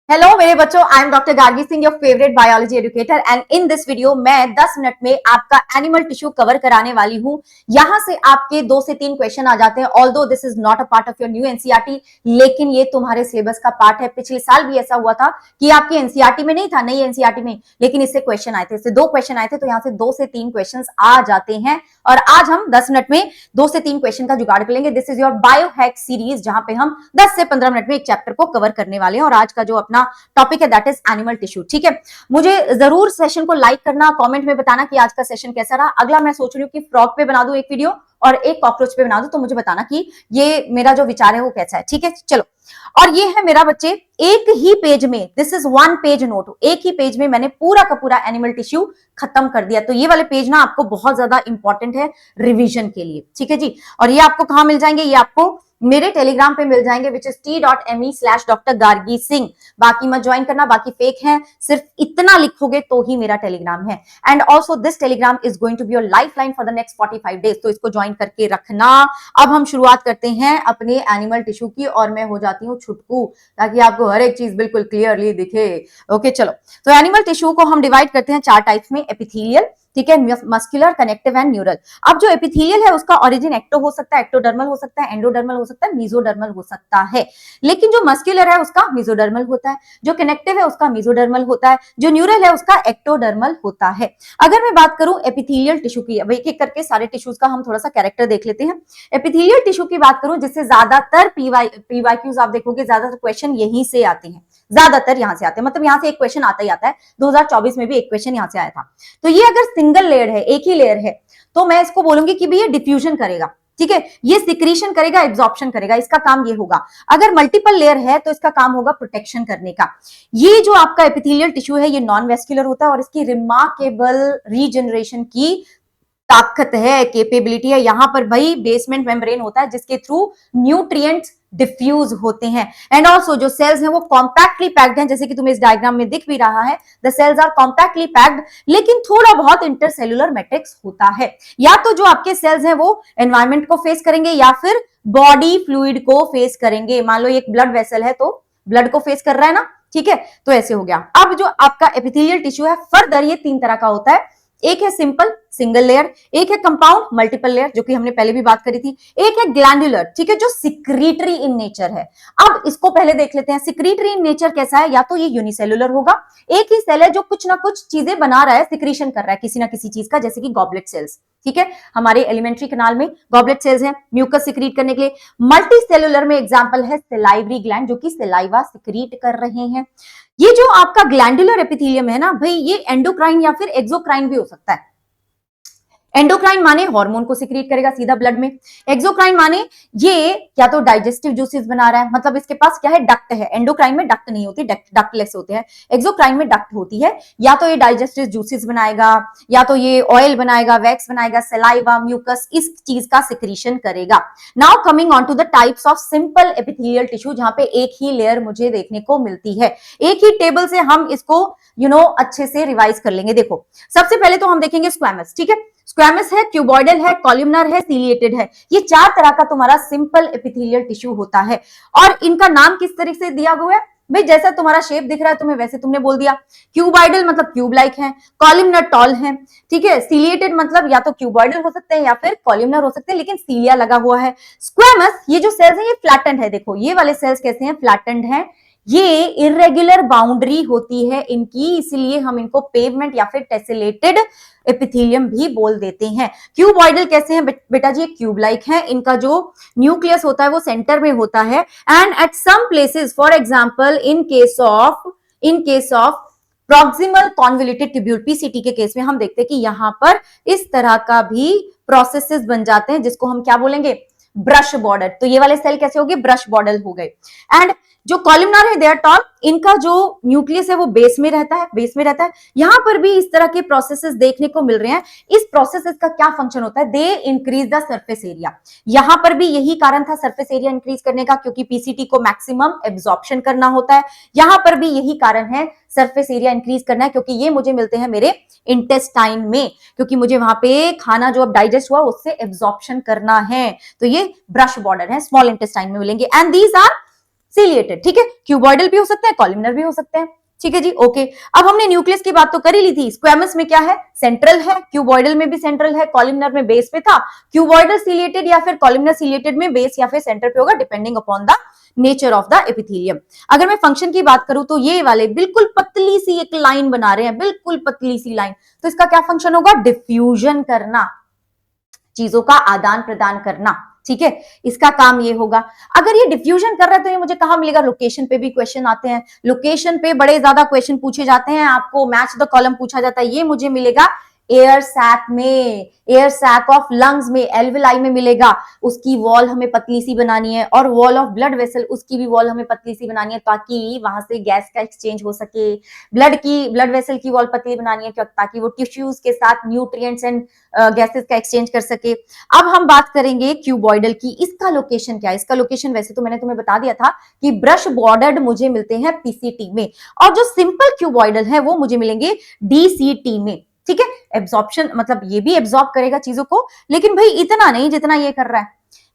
Hello मेरे बच्चों, I am doctor Gargi Singh, your favourite biology educator and in this video मैं 10 minute में आपका एनिमल टिश्यू कवर कराने वाली हूं। यहां से आपके 2 से 3 क्वेश्चन आ जाते हैं। Although this is not a part of your new NCERT, लेकिन ये तुम्हारे सिलेबस का पार्ट है। पिछले साल भी ऐसा हुआ था कि आपके एनसीईआरटी में नहीं था, नई एनसीईआरटी में, लेकिन इससे क्वेश्चन आए थे, इससे 2 क्वेश्चन आए थे, तो यहां से 2 से 3 क्वेश्चन आ जाते हैं। और आज हम 10 मिनट में 2 से 3 क्वेश्चन का जुगाड़ कर लेंगे। This is your bio hack series, जहां पे हम 10 से 15 मिनट में एक चैप्टर को कवर करने वाले हैं। और आज का जो अपना टॉपिक है दैट इज एनिमल टिश्यू। ठीक है, मुझे जरूर सेशन को लाइक करना, कमेंट में बताना कि आज का सेशन कैसा रहा। अगला मैं सोच रही हूँ कि फ्रॉग पे बना दूं एक वीडियो और एक कॉकरोच पे बना दूं, तो मुझे बताना कि ये मेरा जो विचार है वो कैसा है। ठीक है, चलो। और ये है मेरा बच्चे एक ही पेज में, दिस इज 1 पेज नोट, एक ही पेज में मैंने पूरा का पूरा एनिमल टिश्यू खत्म कर दिया। तो ये वाले पेज ना आपको बहुत ज्यादा इंपॉर्टेंट है रिवीजन के लिए। ठीक है जी। और ये आपको कहां मिल जाएंगे? ये आपको मेरे टेलीग्राम पे मिल जाएंगे, which is t.me/Dr. Gargi Singh। बाकी मत ज्वाइन करना, बाकी फेक है, सिर्फ इतना लिखोगे तो ही मेरा टेलीग्राम है। And also this Telegram is going to be your life line for the next 45 days, तो इसको ज्वाइन करके रखना। अब हम शुरुआत करते हैं अपने एनिमल टिश्यू की, और मैं हो जाती हूँ छुटकू, ताकि आपको हर एक चीज बिल्कुल क्लियरली दिखे। ओके चलो, तो एनिमल टिश्यू को हम डिवाइड करते हैं 4 टाइप्स में। एपिथेलियल, ठीक है, मस्कुलर, कनेक्टिव एंड न्यूरल। अब जो एपिथेलियल है उसका ओरिजिन एक्टो हो सकता है, एक्टोडर्मल हो सकता है, एंडोडर्मल हो सकता है, मेसोडर्मल हो सकता है। लेकिन जो मस्कुलर है उसका मेसोडर्मल होता है, जो कनेक्टिव है उसका मेसोडर्मल होता है, जो न्यूरल है उसका एक्टोडर्मल होता है। अगर मैं बात करूं एपिथेलियल टिश्यू की, अब एक एक करके सारे टिश्यूज का हम थोड़ा सा कैरेक्टर देख लेते हैं। एपिथेलियल टिश्यू की बात करूं, जिससे ज्यादातर पीवाईक्यूज आप देखोगे, ज्यादातर क्वेश्चन यहीं से आते हैं, ज्यादातर यहां से आते हैं, मतलब यहां से एक क्वेश्चन आता ही आता है। 2024 में भी एक क्वेश्चन यहां से आया था। तो ये अगर सिंगल लेयर है, एक ही लेयर है, तो मैं इसको बोलूंगी कि भी ये डिफ्यूजन करेगा। ठीक है, ये सिक्रीशन करेगा, एब्जॉर्प्शन करेगा, इसका काम ये होगा। अगर मल्टीपल लेयर है तो इसका काम होगा प्रोटेक्शन करने का। ये जो आपका एपिथेलियल टिश्यू है ये नॉन वेस्कुलर होता है, और इसकी रिमार्केबल रीजनरेशन की ताकत है, कैपेबिलिटी है। यहां पर भाई बेसमेंट मेम्ब्रेन होता है जिसके थ्रू न्यूट्रिएंट्स डिफ्यूज होते हैं। एंड ऑल्सो जो सेल्स हैं वो कॉम्पैक्टली पैक्ड हैं, जैसे कि तुम्हें इस डायग्राम में दिख भी रहा है, the cells are compactly packed, लेकिन थोड़ा बहुत इंटरसेल्युलर मैट्रिक्स होता है। या तो जो आपके सेल्स हैं वो एनवायरमेंट को फेस करेंगे, या फिर बॉडी फ्लूइड को फेस करेंगे। मान लो एक ब्लड वेसल है तो ब्लड को फेस कर रहा है ना, ठीक है, तो ऐसे हो गया। अब जो आपका एपिथेलियल टिश्यू है फर्दर ये 3 तरह का होता है। एक है सिंपल सिंगल लेयर, एक है कंपाउंड मल्टीपल लेयर, जो कि हमने पहले भी बात करी थी, एक है ग्लैंडुलर, ठीक है, जो सिक्रीटरी इन नेचर है। अब इसको पहले देख लेते हैं, सिक्रीटरी इन नेचर कैसा है? या तो ये यूनिसेलुलर होगा, एक ही सेल है जो कुछ ना कुछ चीजें बना रहा है, सिक्रीशन कर रहा है किसी ना किसी चीज का, जैसे कि गॉबलेट सेल्स। ठीक है, हमारे एलिमेंट्री कैनाल में गॉबलेट सेल्स हैं म्यूकस सिक्रीट करने के लिए। मल्टी सेलुलर में एग्जांपल है सेलाइवरी ग्लैंड, जो कि सेलाइवा सिक्रीट कर रहे हैं। ये जो आपका ग्लैंडुलर एपिथेलियम है ना भाई, ये एंडोक्राइन या फिर एक्सोक्राइन भी हो सकता है। एंडोक्राइन माने हार्मोन को सिक्रीट करेगा सीधा ब्लड में, एक्सोक्राइन माने ये या तो डाइजेस्टिव जूसेस बना रहा है, मतलब इसके पास क्या है, डक्ट है। एंडोक्राइन में डक्ट नहीं होती, डक्टलेस होते हैं, एक्सोक्राइन में डक्ट होती है। या तो ये डाइजेस्टिव जूसेस बनाएगा, या तो ये ऑयल बनाएगा, वैक्स बनाएगा, सलाइवा, म्यूकस, इस चीज का सिक्रीशन करेगा। Now coming on to the types of simple epithelial tissue, जहां पे एक ही लेयर मुझे देखने को मिलती है। एक ही टेबल से हम इसको अच्छे से रिवाइज कर लेंगे। देखो, सबसे पहले तो हम देखेंगे स्क्वैमस। ठीक है, स्क्वैमस है, क्यूबॉइडल है, कॉलमनर है, सीलिएटेड है। ये 4 तरह का तुम्हारा सिंपल एपिथेलियल टिश्यू होता है। और इनका नाम किस तरह से दिया हुआ है भाई? जैसा तुम्हारा शेप दिख रहा है तुम्हें, वैसे तुमने बोल दिया। क्यूबॉइडल मतलब क्यूब लाइक है, कॉलमनर टॉल है, ठीक है, सीलिएटेड मतलब या तो क्यूबॉइडल हो सकते हैं या फिर कॉलमनर हो सकते हैं, लेकिन सीलिया लगा हुआ है। स्क्वैमस, ये जो सेल्स हैं ये फ्लैटेंड है। देखो ये वाले सेल्स कैसे हैं, फ्लैटेंड है। ये इरेगुलर बाउंड्री होती है इनकी, इसलिए हम इनको पेवमेंट या फिर टेसेलेटेड एपिथेलियम भी बोल देते हैं। क्यूबॉइडल कैसे हैं बेटा जी? क्यूब लाइक है, इनका जो न्यूक्लियस होता है वो सेंटर में होता है। And at some places, for example in case of proximal convoluted tubule, PCT के केस में हम देखते हैं कि यहां पर इस तरह का भी प्रोसेसेस बन जाते हैं, जिसको हम क्या बोलेंगे, ब्रश बॉर्डर। तो ये वाले सेल कैसे हो गए, ब्रश बॉर्डर हो गए। एंड जो कॉलमनर है दे आर टॉल, इनका जो न्यूक्लियस है वो बेस में रहता है। यहां पर भी इस तरह के प्रोसेसेस देखने को मिल रहे हैं। इस प्रोसेसेस का क्या फंक्शन होता है? They increase the surface area. यहां पर भी यही कारण था सरफेस एरिया इंक्रीज करने का, क्योंकि पीसीटी को मैक्सिमम एब्जॉर्प्शन करना होता है। यहां पर भी यही कारण है सरफेस एरिया इंक्रीज करना है, क्योंकि ये मुझे मिलते हैं मेरे इंटेस्टाइन में, क्योंकि मुझे वहां पे खाना जो अब डाइजेस्ट हुआ उससे एब्जॉर्प्शन करना है। तो ये ब्रश बॉर्डर है, स्मॉल इंटेस्टाइन में मिलेंगे। एंड दीज आर सिलिएटेड, ठीक है। क्यूबॉइडल भी हो सकते हैं, कॉलमनर भी हो सकते हैं, ठीक है जी, ओके। अब हमने न्यूक्लियस की बात तो कर ही ली थी। स्क्वेमस में क्या है, सेंट्रल है, क्यूबॉइडल में भी सेंट्रल है, कॉलमनर में बेस पे था। क्यूबॉइडल सिलिएटेड या फिर कॉलमनर सिलिएटेड में बेस या फिर सेंटर पे होगा, depending upon the nature of the epithelium. अगर मैं फंक्शन की बात करूं तो ये वाले बिल्कुल पतली सी एक लाइन बना रहे हैं, बिल्कुल पतली सी लाइन, तो इसका क्या फंक्शन होगा, डिफ्यूजन करना, चीजों का आदान प्रदान करना, ठीक है, इसका काम ये होगा। अगर ये डिफ्यूजन कर रहा है तो ये मुझे कहां मिलेगा, लोकेशन पे भी क्वेश्चन आते हैं, लोकेशन पे बड़े ज्यादा क्वेश्चन पूछे जाते हैं, आपको मैच द कॉलम पूछा जाता है, ये मुझे मिलेगा एयर सैक में, एयर सैक ऑफ लंग्स में, एल्वेलाई में मिलेगा। उसकी वॉल हमें पतली सी बनानी है, और वॉल ऑफ ब्लड वेसल, उसकी भी वॉल हमें पतली सी बनानी है ताकि वहां से गैस का एक्सचेंज हो सके। ब्लड वेसल की वॉल पतली बनानी है ताकि वो टिश्यूज के साथ न्यूट्रिएंट्स एंड गैसेस का एक्सचेंज कर सके। अब हम बात करेंगे क्यूबॉइडल की, इसका लोकेशन क्या है, इसका लोकेशन वैसे तो मैंने तुम्हें बता दिया था कि ब्रश बॉर्डर्ड मुझे मिलते हैं पीसीटी में, और जो सिंपल क्यूबॉइडल है वो मुझे मिलेंगे डीसीटी में, ठीक है। एब्जॉर्प्शन मतलब ये भी एब्जॉर्ब करेगा चीजों को, लेकिन भाई इतना नहीं जितना ये कर रहा है,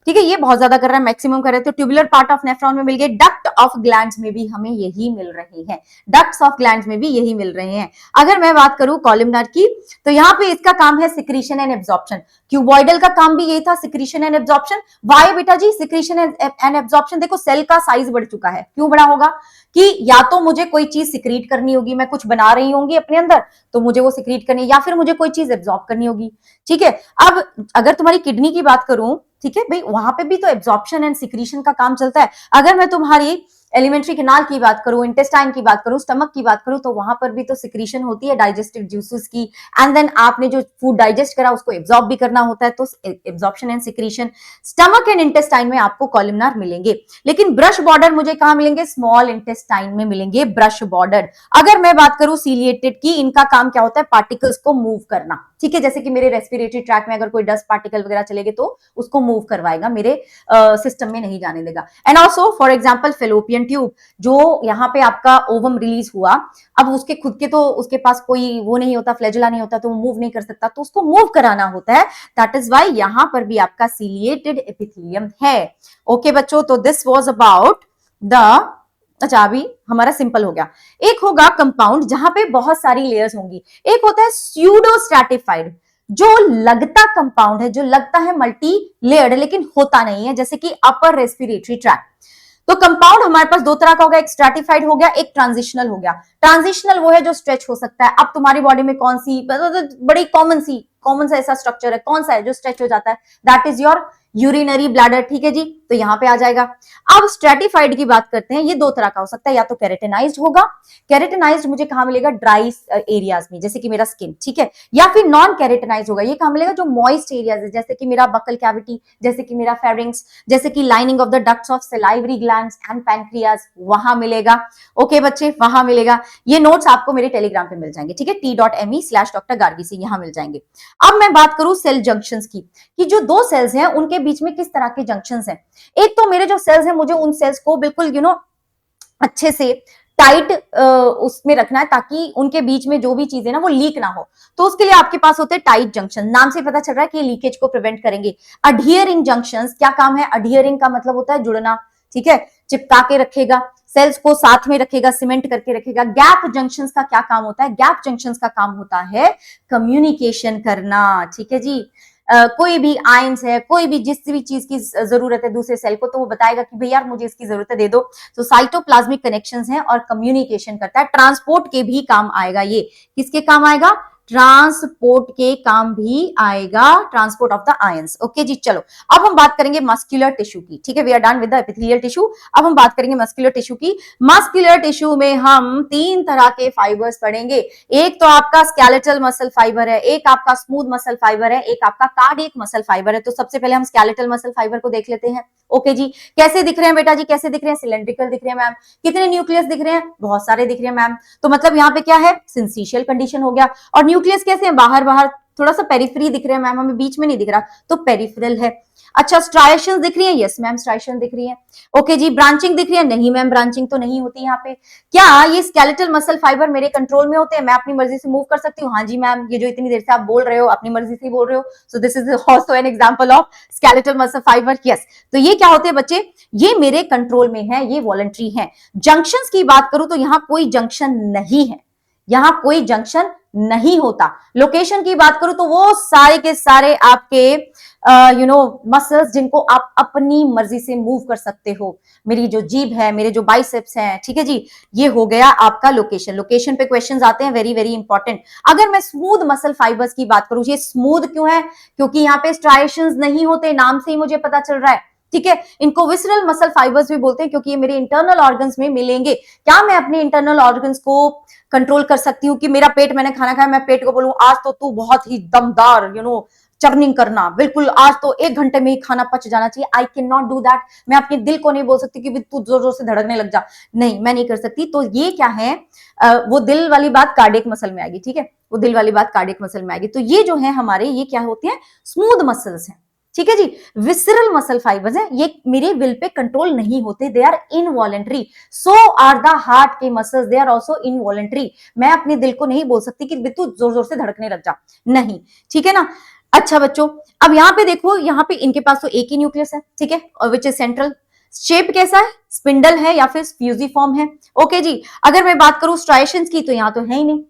ठीक है, ये बहुत ज्यादा कर रहा है, मैक्सिमम कर रहे हैं। तो ट्यूबुलर पार्ट ऑफ नेफ्रॉन में मिल गए, डक्ट ऑफ ग्लैंड्स में भी हमें यही मिल रहे हैं, डक्ट्स ऑफ ग्लैंड्स में भी यही मिल रहे हैं। अगर मैं बात करूं कॉलमनर की, तो यहाँ पे इसका काम है सिक्रीशन एंड एब्जॉर्प्शन, क्यूबॉइडल का काम भी यही था, सिक्रीशन एंड एब्जॉर्प्शन। वाई बेटा जी, सिक्रीशन एंड एब्जॉर्प्शन, देखो सेल का साइज बढ़ चुका है, क्यों बढ़ा होगा कि या तो मुझे कोई चीज सिक्रीट करनी होगी, मैं कुछ बना रही होंगी अपने अंदर तो मुझे वो सिक्रीट करनी है, या फिर मुझे कोई चीज एब्जॉर्ब करनी होगी, ठीक है। अब अगर तुम्हारी किडनी की बात करूं, ठीक है भाई, वहां पे भी तो एब्जॉर्प्शन एंड सिक्रीशन का काम चलता है। अगर मैं तुम्हारी एलिमेंट्री कैनाल की बात करूं, इंटेस्टाइन की बात करूं, स्टमक की बात करूं, तो वहां पर भी तो सिक्रीशन होती है डाइजेस्टिव जूसेस की, एंड देन आपने जो फूड डाइजेस्ट करा उसको एब्जॉर्ब भी करना होता है, तो absorption and secretion stomach and intestine में आपको कॉलमनर मिलेंगे। लेकिन ब्रश बॉर्डर मुझे कहां मिलेंगे, स्मॉल इंटेस्टाइन में मिलेंगे ब्रश बॉर्डर। अगर मैं बात करूं सीलिएटेड की, इनका काम क्या होता है, पार्टिकल्स को मूव करना, ठीक है, जैसे कि मेरे रेस्पिरेटरी ट्रैक में अगर कोई डस्ट पार्टिकल वगैरह चलेगे तो उसको मूव करवाएगा, मेरे सिस्टम में नहीं जाने देगा। And also for example fallopian tube, जो यहाँ पे आपका ओवम रिलीज हुआ, अब उसके खुद के तो उसके पास कोई वो नहीं होता, फ्लैजुला नहीं होता, तो वो मूव नहीं कर सकता, तो उसको मूव कराना होता है, दैट इज व्हाई यहां पर भी आपका सीलिएटेड एपिथेलियम है। ओके बच्चों, तो दिस वाज अबाउट द, अच्छा अभी हमारा सिंपल हो गया। एक होगा कंपाउंड जहां पे बहुत सारी लेयर्स होंगी, एक होता है स्यूडो स्ट्रैटिफाइड, जो लगता कंपाउंड है, जो लगता है मल्टी लेयर्ड लेकिन होता नहीं है, जैसे कि अपर रेस्पिरेटरी ट्रैक्ट। तो कंपाउंड हमारे पास दो तरह का होगा, एक स्ट्रैटिफाइड हो गया, एक ट्रांजिशनल हो गया। ट्रांजिशनल वो है जो स्ट्रेच हो सकता है। अब तुम्हारी बॉडी में कौन सी बड़ी कॉमन सा ऐसा स्ट्रक्चर है, कौन सा है जो स्ट्रेच हो जाता है, that is your urinary bladder, ठीक है जी, तो यहां पे आ जाएगा। अब स्ट्रैटिफाइड की बात करते हैं, ये दो तरह का हो सकता है, या तो केराटिनाइज्ड होगा, केराटिनाइज्ड मुझे कहां मिलेगा, ड्राई एरियाज में, जैसे कि मेरा स्किन, ठीक है, या फिर नॉन केराटिनाइज्ड होगा, ये कहां मिलेगा, जो मॉइस्ट एरियाज है, जैसे कि मेरा बकल कैविटी, जैसे कि मेरा फेरिंग्स, जैसे कि lining of the ducts of salivary glands and pancreas, वहां मिलेगा। ओके बच्चे, वहां मिलेगा। ये नोट्स आपको मेरे टेलीग्राम पे मिल जाएंगे, ठीक है, t.me/Dr. Gargi से, यहां मिल जाएंगे। अब मैं बात करूं सेल जंक्शंस की, कि जो दो सेल्स हैं उनके बीच में किस तरह के जंक्शंस हैं। एक तो मेरे जो सेल्स हैं, मुझे उन सेल्स को बिल्कुल अच्छे से टाइट उसमें रखना है, ताकि उनके बीच में जो भी चीजें ना वो लीक ना हो, तो उसके लिए आपके पास होते हैं टाइट जंक्शन। नाम से पता चल रहा है कि लीकेज को प्रिवेंट करेंगे। अडहियरिंग जंक्शंस, क्या काम है, अडहियरिंग का मतलब होता है जुड़ना, ठीक है, चिपका के रखेगा, सेल्स को साथ में रखेगा, सीमेंट करके रखेगा। गैप जंक्शंस का क्या काम होता है, गैप जंक्शंस का काम होता है कम्युनिकेशन करना, ठीक है जी। कोई भी आयंस है, कोई भी जिस भी चीज की जरूरत है दूसरे सेल को, तो वो बताएगा कि भैया मुझे इसकी जरूरत है, दे दो। तो साइटोप्लाज्मिक कनेक्शंस हैं और कम्युनिकेशन करता है। ट्रांसपोर्ट के भी काम आएगा, ये किसके काम आएगा, ट्रांसपोर्ट के काम भी आएगा, transport of the ions. Okay जी, चलो अब हम बात करेंगे मस्कुलर टिश्यू की, ठीक है, we are done with the epithelial tissue. अब हम बात करेंगे मस्कुलर टिश्यू की। मस्कुलर टिश्यू में हम तीन तरह के फाइबर्स पढ़ेंगे। एक तो आपका स्केलेटल मसल फाइबर है, एक आपका स्मूथ मसल फाइबर है, एक आपका कार्डियक मसल फाइबर है। तो सबसे पहले हम स्केलेटल मसल फाइबर को देख लेते हैं। ओके जी, कैसे दिख रहे हैं बेटा जी, कैसे दिख रहे हैं, सिलेंड्रिकल दिख रहे हैं मैम। कितने न्यूक्लियस दिख रहे हैं, बहुत सारे दिख रहे हैं मैम। तो मतलब यहाँ पे क्या है, सिंसिशियल कंडीशन हो गया। और न्यूक्लियस कैसे हैं, बाहर बाहर, थोड़ा सा पेरिफेरी दिख रहे हैं मैम, हमें बीच में नहीं दिख रहा, तो पेरिफेरल है। अच्छा, स्ट्राइएशंस दिख रही है? यस मैम, स्ट्राइएशन दिख रही है। ओके जी, ब्रांचिंग दिख रही है? नहीं मैम, ब्रांचिंग तो नहीं होती यहाँ पे। क्या ये स्केलेटल मसल फाइबर मेरे कंट्रोल में होते हैं? मैं अपनी मर्जी से मूव कर सकती हूँ? हाँ जी मैम, ये जो इतनी देर से आप बोल रहे हो अपनी मर्जी से बोल रहे हो, so this is also an example of skeletal muscle fibre. Yes, तो ये क्या होते हैं बच्चे? ये मेरे कंट्रोल में है, ये वॉलंटरी है। जंक्शंस की बात करूं तो यहाँ कोई जंक्शन नहीं है, यहां कोई जंक्शन नहीं होता। लोकेशन की बात करूं तो वो सारे के सारे आपके मसल्स जिनको आप अपनी मर्जी से मूव कर सकते हो। मेरी जो जीभ है, मेरे जो बाइसेप्स हैं, ठीक है जी, ये हो गया आपका लोकेशन। लोकेशन पे क्वेश्चंस आते हैं, वेरी वेरी इंपॉर्टेंट। अगर मैं स्मूथ मसल फाइबर्स की बात करूं, ये स्मूथ क्यों है? क्योंकि यहाँ पे स्ट्राइएशंस नहीं होते, नाम से ही मुझे पता चल रहा है, ठीक है। इनको विसरल मसल फाइबर्स भी बोलते हैं क्योंकि ये मेरे इंटरनल ऑर्गन्स में मिलेंगे। क्या मैं अपने इंटरनल ऑर्गन्स को कंट्रोल कर सकती हूँ कि मेरा पेट, मैंने खाना खाया, मैं पेट को बोलूं आज तो तू बहुत ही दमदार चर्निंग करना, बिल्कुल आज तो 1 घंटे में ही खाना पच जाना चाहिए? I can not do that. मैं अपने दिल को नहीं बोल सकती कि तू जोर जोर से धड़कने लग जा, नहीं मैं नहीं कर सकती। तो ये क्या है, वो दिल वाली बात कार्डियक मसल में आएगी, ठीक है, वो दिल वाली बात कार्डियक मसल में आएगी। तो ये जो है हमारे, ये क्या होते हैं? स्मूथ मसल्स हैं, ठीक है जी। विसरल मसल फाइबर्स हैं, ये मेरे विल पे कंट्रोल नहीं होते, they are involuntary. So are the heart के muscles, they are also involuntary. मैं अपने दिल को नहीं बोल सकती कि तू जोर जोर से धड़कने लग जा, नहीं, ठीक है ना। अच्छा बच्चों, अब यहाँ पे देखो, यहाँ पे इनके पास तो एक ही न्यूक्लियस है, ठीक है, और विच इज सेंट्रल। शेप कैसा है? स्पिंडल है या फिर फ्यूजिफॉर्म है। ओके जी। अगर मैं बात करूं स्ट्राइएशंस की तो यहाँ तो है ही नहीं,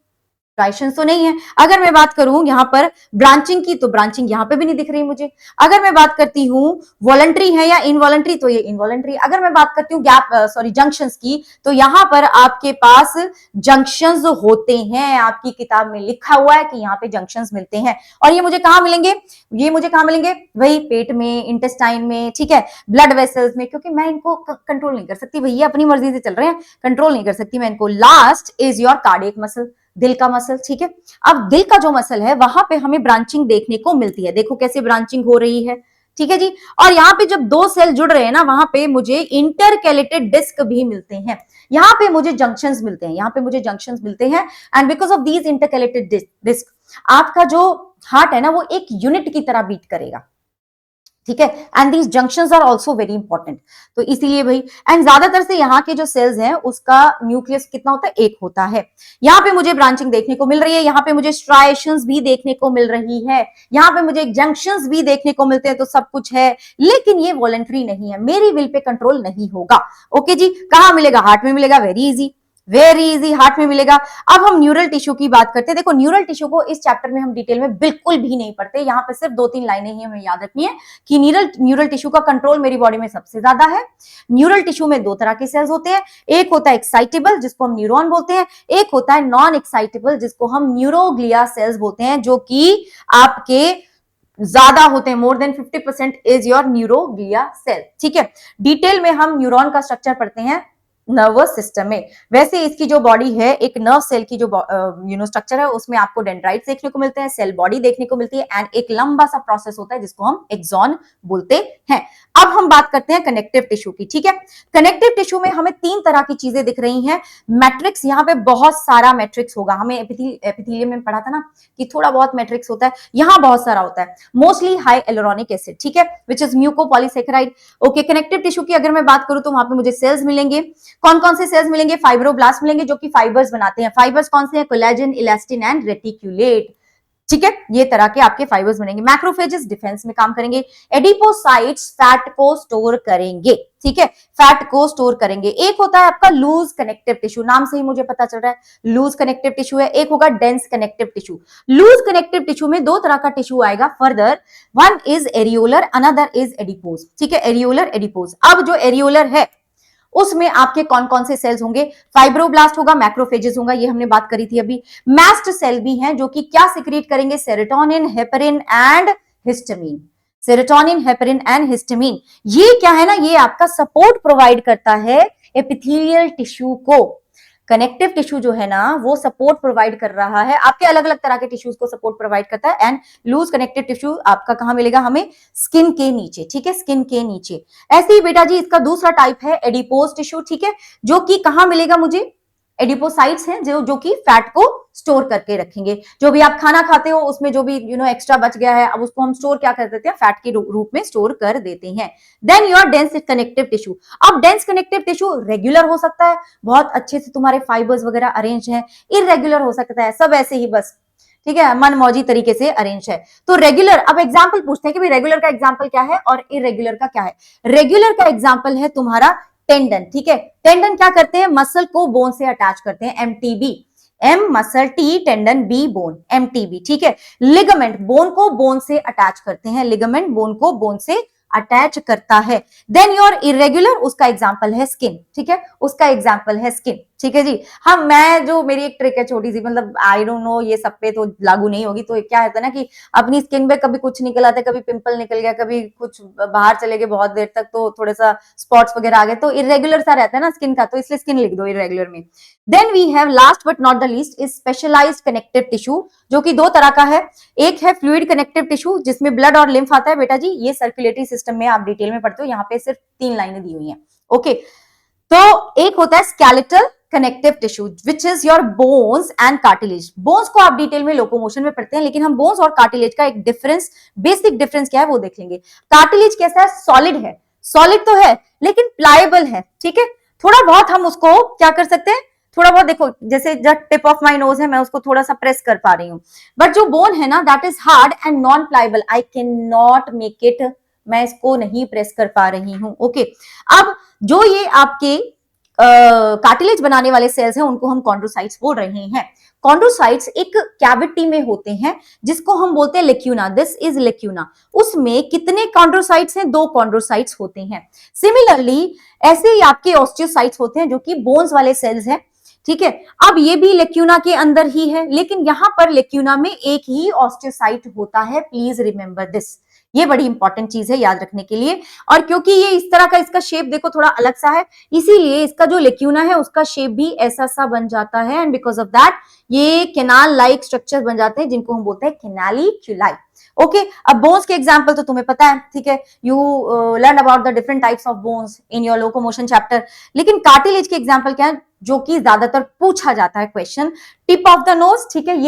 ट्राइशंस तो नहीं है। अगर मैं बात करूं यहाँ पर ब्रांचिंग की तो ब्रांचिंग यहाँ पे भी नहीं दिख रही मुझे। अगर मैं बात करती हूँ वॉलंटरी है या इनवॉलंटरी तो ये इनवॉलंटरी। अगर मैं बात करती हूँ जंक्शंस की तो यहाँ पर आपके पास जंक्शंस होते हैं, आपकी किताब में लिखा हुआ है कि यहाँ पे जंक्शंस मिलते हैं। और ये मुझे कहाँ मिलेंगे? ये मुझे कहाँ मिलेंगे? वही पेट में, इंटेस्टाइन में, ठीक है, ब्लड वेसल्स में, क्योंकि मैं इनको कंट्रोल नहीं कर सकती, भैया अपनी मर्जी से चल रहे हैं, कंट्रोल नहीं कर सकती मैं इनको। Last is your cardiac muscle, दिल का मसल, ठीक है। अब दिल का जो मसल है वहां पे हमें ब्रांचिंग देखने को मिलती है, देखो कैसे ब्रांचिंग हो रही है, ठीक है जी। और यहाँ पे जब दो सेल जुड़ रहे हैं ना, वहां पे मुझे इंटरकैलेटेड डिस्क भी मिलते हैं, यहाँ पे मुझे जंक्शंस मिलते हैं, यहाँ पे मुझे जंक्शंस मिलते हैं। And because of these intercalated disc आपका जो हार्ट है ना वो एक यूनिट की तरह बीट करेगा, ठीक है। And these junctions are also very important. तो इसीलिए भाई, एंड ज्यादातर से यहाँ के जो सेल्स हैं उसका न्यूक्लियस कितना होता है? एक होता है। यहाँ पे मुझे ब्रांचिंग देखने को मिल रही है, यहाँ पे मुझे स्ट्राइएशंस भी देखने को मिल रही है, यहाँ पे मुझे जंक्शंस भी देखने को मिलते हैं, तो सब कुछ है, लेकिन ये वॉलंटरी नहीं है, मेरी विल पे कंट्रोल नहीं होगा। ओके जी। कहाँ मिलेगा? हार्ट में मिलेगा, very easy, very easy, heart में मिलेगा। अब हम न्यूरल टिश्यू की बात करते हैं। देखो न्यूरल टिश्यू को इस चैप्टर में हम डिटेल में बिल्कुल भी नहीं पढ़ते, यहाँ पे सिर्फ 2-3 लाइनें ही हमें याद रखनी है कि न्यूरल टिश्यू का कंट्रोल मेरी बॉडी में सबसे ज्यादा है। न्यूरल टिश्यू में 2 तरह के सेल्स होते हैं, एक होता है एक्साइटेबल जिसको हम न्यूरॉन बोलते हैं, एक होता है नॉन एक्साइटेबल जिसको हम न्यूरोग्लिया सेल्स बोलते हैं, जो कि आपके ज्यादा होते हैं, more than 50% is your neuroglia cell, ठीक है। डिटेल में हम न्यूरॉन का स्ट्रक्चर पढ़ते हैं नर्वस सिस्टम में। वैसे इसकी जो बॉडी है, एक नर्व सेल की जो स्ट्रक्चर है, उसमें आपको डेंड्राइट्स देखने को मिलते हैं, सेल बॉडी देखने को मिलती है, एंड एक लंबा सा प्रोसेस होता है जिसको हम एक्सॉन बोलते हैं। अब हम बात करते हैं कनेक्टिव टिश्यू की, ठीक है। कनेक्टिव टिश्यू में हमें 3 तरह की चीजें दिख रही हैं। मैट्रिक्स, यहाँ पे बहुत सारा मैट्रिक्स होगा, हमें एपिथेलियम में पढ़ा था ना कि थोड़ा बहुत मैट्रिक्स होता है, यहाँ बहुत सारा होता है। मोस्टली हाई एलोरॉनिक एसिड, ठीक है, which is mucopolysaccharide. Okay, connective tissue की अगर मैं बात करूं तो वहां पे मुझे सेल्स मिलेंगे। कौन कौन से सेल्स मिलेंगे? फाइब्रोब्लास्ट मिलेंगे जो कि फाइबर्स बनाते हैं। फाइबर्स कौन से हैं? कोलेजन, इलास्टिन एंड रेटिक्यूलेट, ठीक है, ये तरह के आपके फाइबर्स बनेंगे। मैक्रोफेजेस डिफेंस में काम करेंगे। एडिपोसाइट्स फैट को स्टोर करेंगे, ठीक है, फैट को स्टोर करेंगे। एक होता है आपका लूज कनेक्टिव टिश्यू, नाम से ही मुझे पता चल रहा है लूज कनेक्टिव टिश्यू है। एक होगा dense connective tissue. Loose connective tissue में 2 तरह का टिश्यू आएगा further, one is areolar, another is adipose, ठीक है, एरियोलर एडिपोज। अब जो एरियोलर है उसमें आपके कौन कौन से सेल्स होंगे? फाइब्रोब्लास्ट होगा, मैक्रोफेजेस होगा, ये हमने बात करी थी अभी। मैस्ट सेल भी हैं जो कि क्या सिक्रीट करेंगे? Serotonin, heparin and histamine. Serotonin, heparin and histamine, ये क्या है ना, ये आपका सपोर्ट प्रोवाइड करता है एपिथेलियल टिश्यू को। कनेक्टिव टिश्यू जो है ना वो सपोर्ट प्रोवाइड कर रहा है, आपके अलग अलग तरह के टिश्यूज को सपोर्ट प्रोवाइड करता है। एंड लूज कनेक्टिव टिश्यू आपका कहां मिलेगा? हमें स्किन के नीचे, ठीक है, स्किन के नीचे। ऐसे ही बेटा जी इसका दूसरा टाइप है एडिपोज टिश्यू, ठीक है, जो कि कहां मिलेगा मुझे? एडिपोसाइट्स हैं जो कि फैट को स्टोर करके रखेंगे। जो भी आप खाना खाते हो उसमें जो भी एक्स्ट्रा बच गया है, अब उसको हम स्टोर क्या कर देते हैं, फैट के रूप में स्टोर कर देते हैं। Then your dense connective tissue. अब डेंस कनेक्टिव टिश्यू रेगुलर हो सकता है, बहुत अच्छे से तुम्हारे फाइबर्स वगैरह अरेंज है, इरेगुलर हो सकता है, सब ऐसे ही बस, ठीक है, मनमौजी तरीके से अरेंज है। तो रेगुलर, अब एग्जांपल पूछते हैं कि भाई रेगुलर का एग्जांपल क्या है और इरेगुलर का क्या है। रेगुलर का एग्जांपल है तुम्हारा टेंडन, ठीक है। टेंडन क्या करते हैं, मसल को बोन से अटैच करते हैं, MTB, M muscle, T tendon, B bone, MTB, ठीक है। लिगामेंट, बोन को बोन से अटैच करते हैं, लिगामेंट बोन को बोन से अटैच करता है। देन योर इरेगुलर, उसका एग्जांपल है स्किन, ठीक है, उसका एग्जांपल है स्किन, ठीक है जी। हाँ, मैं जो मेरी एक ट्रिक है छोटी सी, मतलब आई डोंट नो ये सब पे तो लागू नहीं होगी, तो क्या है ना कि अपनी स्किन पे कभी कुछ निकल आता है, कभी पिंपल निकल गया, कभी कुछ बाहर चले गए बहुत देर तक तो थोड़ा सा स्पॉट्स वगैरह आ गए, तो इरेगुलर सा रहता है ना स्किन का, तो इसलिए स्किन लिख दो इरेगुलर में। Then we have last but not the least is specialised connective tissue, जो कि दो तरह का है। एक है फ्लूइड कनेक्टिव टिश्यू जिसमें ब्लड और लिम्फ आता है, बेटा जी ये सर्कुलेटरी सिस्टम में आप डिटेल में पढ़ते हो, यहाँ पे सिर्फ 3 लाइनें दी हुई हैं, ओके। तो एक होता है skeletal connective tissue which is your bones and cartilage. Bones को आप डिटेल में लोकोमोशन में पढ़ते हैं, लेकिन हम बोन्स और कार्टिलेज का एक डिफरेंस, बेसिक डिफरेंस क्या है वो देख लेंगे। कार्टिलेज कैसा है, सॉलिड है, सॉलिड तो है लेकिन प्लायबल है, ठीक है। थोड़ा बहुत हम उसको क्या कर सकते हैं, थोड़ा बहुत देखो, जैसे जब टिप ऑफ माई नोज है मैं उसको थोड़ा सा प्रेस कर पा रही हूँ, बट जो बोन है ना that is hard and non pliable, I can not make it, मैं इसको नहीं प्रेस कर पा रही हूँ, ओके। अब जो ये आपके कार्टिलेज बनाने वाले सेल्स हैं उनको हम कॉन्ड्रोसाइट्स बोल रहे हैं। कॉन्ड्रोसाइट्स एक कैविटी में होते हैं जिसको हम बोलते हैं लेक्यूना, दिस इज लेक्यूना। उसमें कितने कॉन्ड्रोसाइट्स हैं, 2 कॉन्ड्रोसाइट्स होते हैं। सिमिलरली ऐसे ही आपके ऑस्टियोसाइट्स होते हैं जो कि बोन्स वाले सेल्स हैं, ठीक है। अब ये भी लेक्यूना के अंदर ही है, लेकिन यहां पर लेक्यूना में एक ही ऑस्टियोसाइट होता है, प्लीज रिमेंबर दिस, ये बड़ी इंपॉर्टेंट चीज है याद रखने के लिए। और क्योंकि ये इस तरह का, इसका शेप देखो थोड़ा अलग सा है, इसीलिए इसका जो लेक्यूना है उसका शेप भी ऐसा सा बन जाता है, एंड बिकॉज ऑफ दैट ये कैनाल लाइक स्ट्रक्चर बन जाते हैं जिनको हम बोलते हैं कैनालिक्यूलाई, ओके। अब बोन्स के एग्जांपल तो तुम्हें पता है, ठीक है, you learn about the different types of bones in your locomotion chapter. लेकिन कार्टिलेज के एग्जांपल क्या है जो कि ज्यादातर पूछा जाता है question, tip of the nose, ठीक है,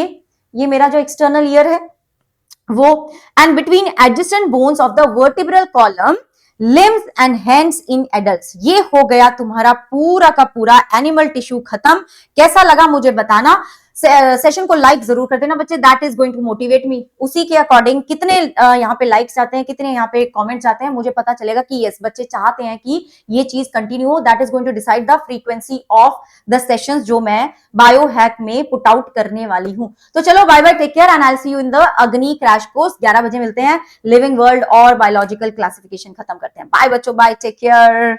ये मेरा जो एक्सटर्नल ईयर है वो, and between adjacent bones of the vertebral column, limbs and hands in adults. ये हो गया तुम्हारा पूरा का पूरा एनिमल टिश्यू खत्म। कैसा लगा मुझे बताना, सेशन को लाइक जरूर कर देना बच्चे, that is going to motivate me. उसी के अकॉर्डिंग कितने यहाँ पे लाइक्स आते हैं, कितने यहाँ पे कमेंट्स आते हैं, मुझे पता चलेगा कि यस बच्चे चाहते हैं कि ये चीज कंटिन्यू हो। That is going to decide the frequency of the sessions जो मैं बायो हैक में पुट आउट करने वाली हूँ। तो चलो bye bye, take care and I will see you in the Agni crash course. 11 बजे मिलते हैं, लिविंग वर्ल्ड और बायोलॉजिकल क्लासिफिकेशन खत्म करते हैं। बाय बच्चों, बाय, टेक केयर।